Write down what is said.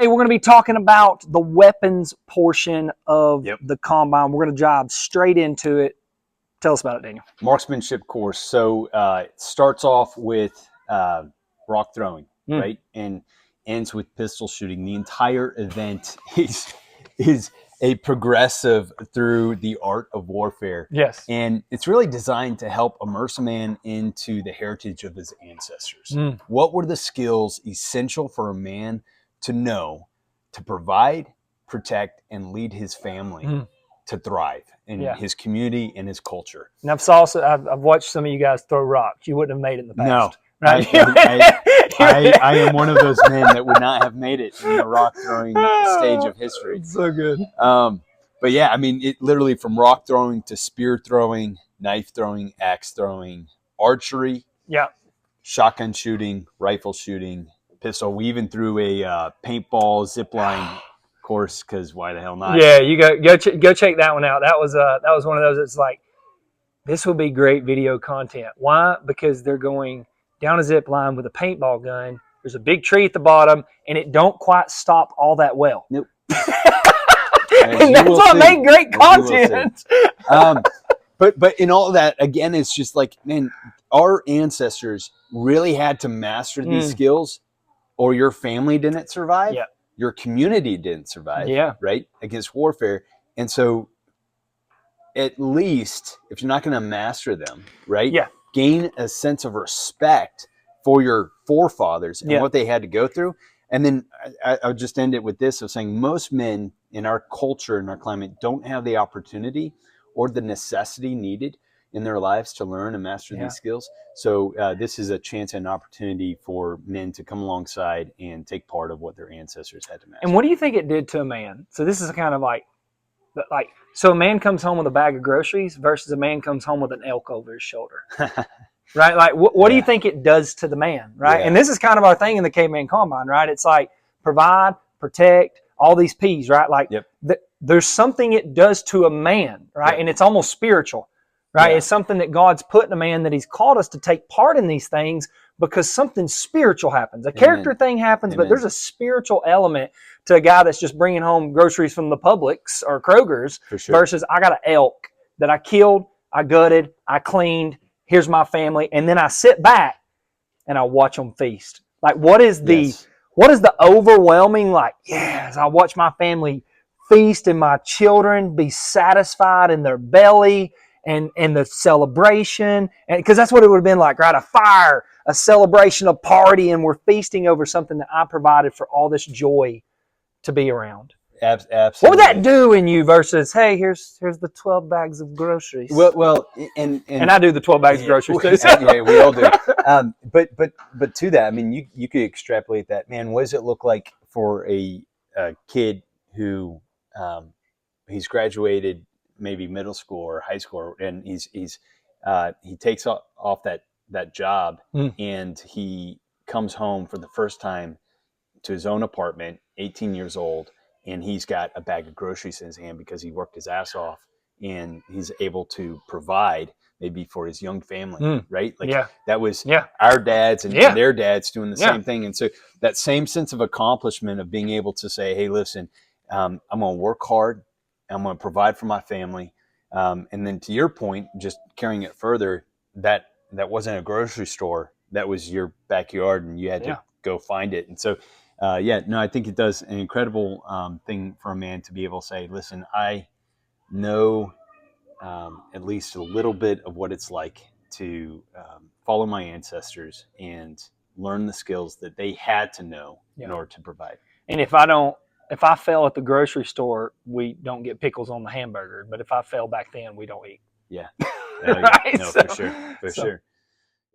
Hey, we're going to be talking about the weapons portion of Yep. the combine. We're going to dive straight into it. Tell us about it, Daniel. Marksmanship course. So it starts off with rock throwing, right, and ends with pistol shooting. The entire event is a progressive through the art of warfare. Yes. And it's really designed to help immerse a man into the heritage of his ancestors. What were the skills essential for a man to know, to provide, protect, and lead his family to thrive in his community and his culture? And I've watched some of you guys throw rocks. You wouldn't have made it in the past. No, right? I am one of those men that would not have made it in the rock throwing stage of history. It's so good. But yeah, I mean, it literally from rock throwing to spear throwing, knife throwing, axe throwing, archery, shotgun shooting, rifle shooting, pistol. We even threw a paintball zip line course, because why the hell not? Yeah, you go check that one out. That was one of those. It's like, this will be great video content. Why? Because they're going down a zip line with a paintball gun. There's a big tree at the bottom, and it don't quite stop all that well. Nope. And that's what made great content. But in all of that, again, it's just like, man, our ancestors really had to master these skills, or your family didn't survive. Yeah. Your community didn't survive. Yeah. Right? Against warfare. And so at least, if you're not going to master them, right? Yeah. Gain a sense of respect for your forefathers and what they had to go through. And then I'll just end it with this of saying most men in our culture and our climate don't have the opportunity or the necessity needed in their lives to learn and master these skills. So this is a chance and opportunity for men to come alongside and take part of what their ancestors had to master. And what do you think it did to a man? So this is kind of like, so a man comes home with a bag of groceries versus a man comes home with an elk over his shoulder. Right? Like, what do you think it does to the man? Right? Yeah. And this is kind of our thing in the Caveman Combine, right? It's like provide, protect, all these P's, right? Like there's something it does to a man, right? And it's almost spiritual, right? It's something that God's put in a man, that he's called us to take part in these things because something spiritual happens. A character thing happens, but there's a spiritual element to a guy that's just bringing home groceries from the Publix or Kroger's versus I got an elk that I killed, I gutted, I cleaned, here's my family, and then I sit back and I watch them feast. Like, what is the overwhelming, like, as I watch my family feast and my children be satisfied in their belly and the celebration, and because that's what it would have been like, right? A fire, a celebration, a party, and we're feasting over something that I provided for all this joy to be around. Absolutely. What would that do in you versus, hey, here's the 12 bags of groceries? Well, and I do the 12 bags of groceries too. Yeah, we all do. But to that, I mean, you could extrapolate that. Man, what does it look like for a kid who he's graduated maybe middle school or high school, and he takes off that job and he comes home for the first time to his own apartment, 18 years old, and he's got a bag of groceries in his hand because he worked his ass off, and he's able to provide maybe for his young family, right? Like that was our dads and their dads doing the same thing. And so that same sense of accomplishment of being able to say, hey, listen, I'm going to work hard. I'm going to provide for my family. And then to your point, just carrying it further, that wasn't a grocery store. That was your backyard, and you had to go find it. And so, I think it does an incredible thing for a man to be able to say, listen, I know at least a little bit of what it's like to follow my ancestors and learn the skills that they had to know in order to provide. And if I fail at the grocery store, we don't get pickles on the hamburger. But if I fail back then, we don't eat. Yeah. Right? No, for sure.